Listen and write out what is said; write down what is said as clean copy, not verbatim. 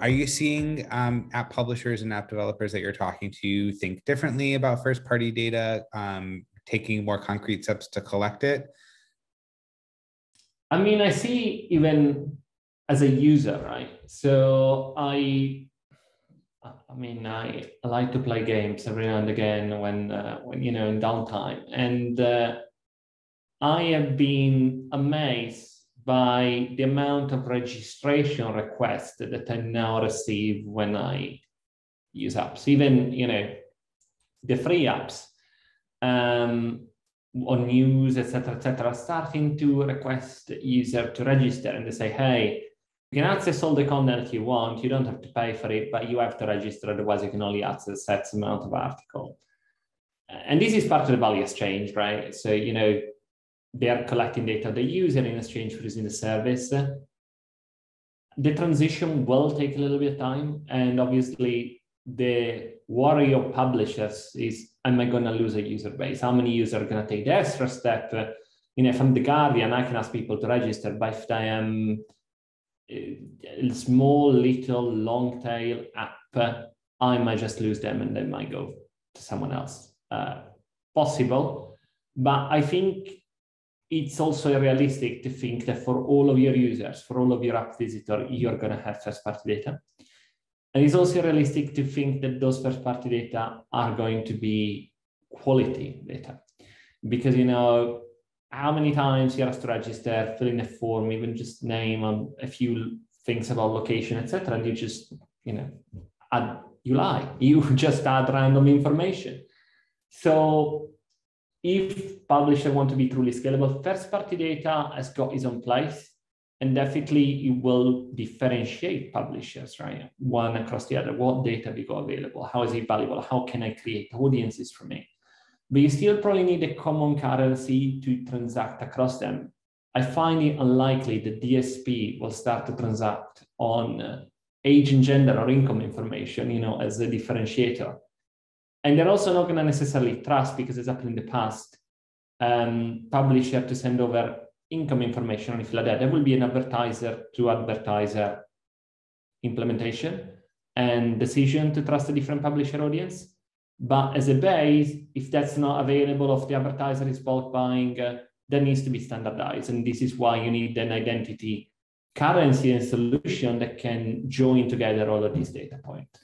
Are you seeing app publishers and app developers that you're talking to think differently about first-party data, taking more concrete steps to collect it? I mean, I see even as a user, right? So I like to play games every now and again when in downtime, and I have been amazed by the amount of registration requests that I now receive when I use apps, even the free apps on news, etc., starting to request user to register, and they say, hey, you can access all the content you want. You don't have to pay for it, but you have to register. Otherwise, you can only access a set amount of article. And this is part of the value exchange, right? So, they are collecting data of the user in exchange for using the service. The transition will take a little bit of time. And obviously, the worry of publishers is, am I going to lose a user base? How many users are going to take the extra step? If I'm The Guardian, I can ask people to register, but if I am a small, little, long tail app, I might just lose them and they might go to someone else. Possible, but I think it's also realistic to think that for all of your users, for all of your app visitors, you're going to have first-party data. And it's also realistic to think that those first-party data are going to be quality data. Because, how many times you have to register, fill in a form, even just name a few things about location, etc., and you just, you lie. You just add random information. So if publishers want to be truly scalable, first-party data has got its own place, and definitely it will differentiate publishers, right? One across the other. What data we got available? How is it valuable? How can I create audiences from it? But you still probably need a common currency to transact across them. I find it unlikely that DSP will start to transact on age and gender or income information, as a differentiator. And they're also not going to necessarily trust, because it's happened in the past, publisher to send over income information or anything like that. There will be an advertiser to advertiser implementation and decision to trust a different publisher audience. But as a base, if that's not available, if the advertiser is bulk buying, that needs to be standardized. And this is why you need an identity currency and solution that can join together all of these data points.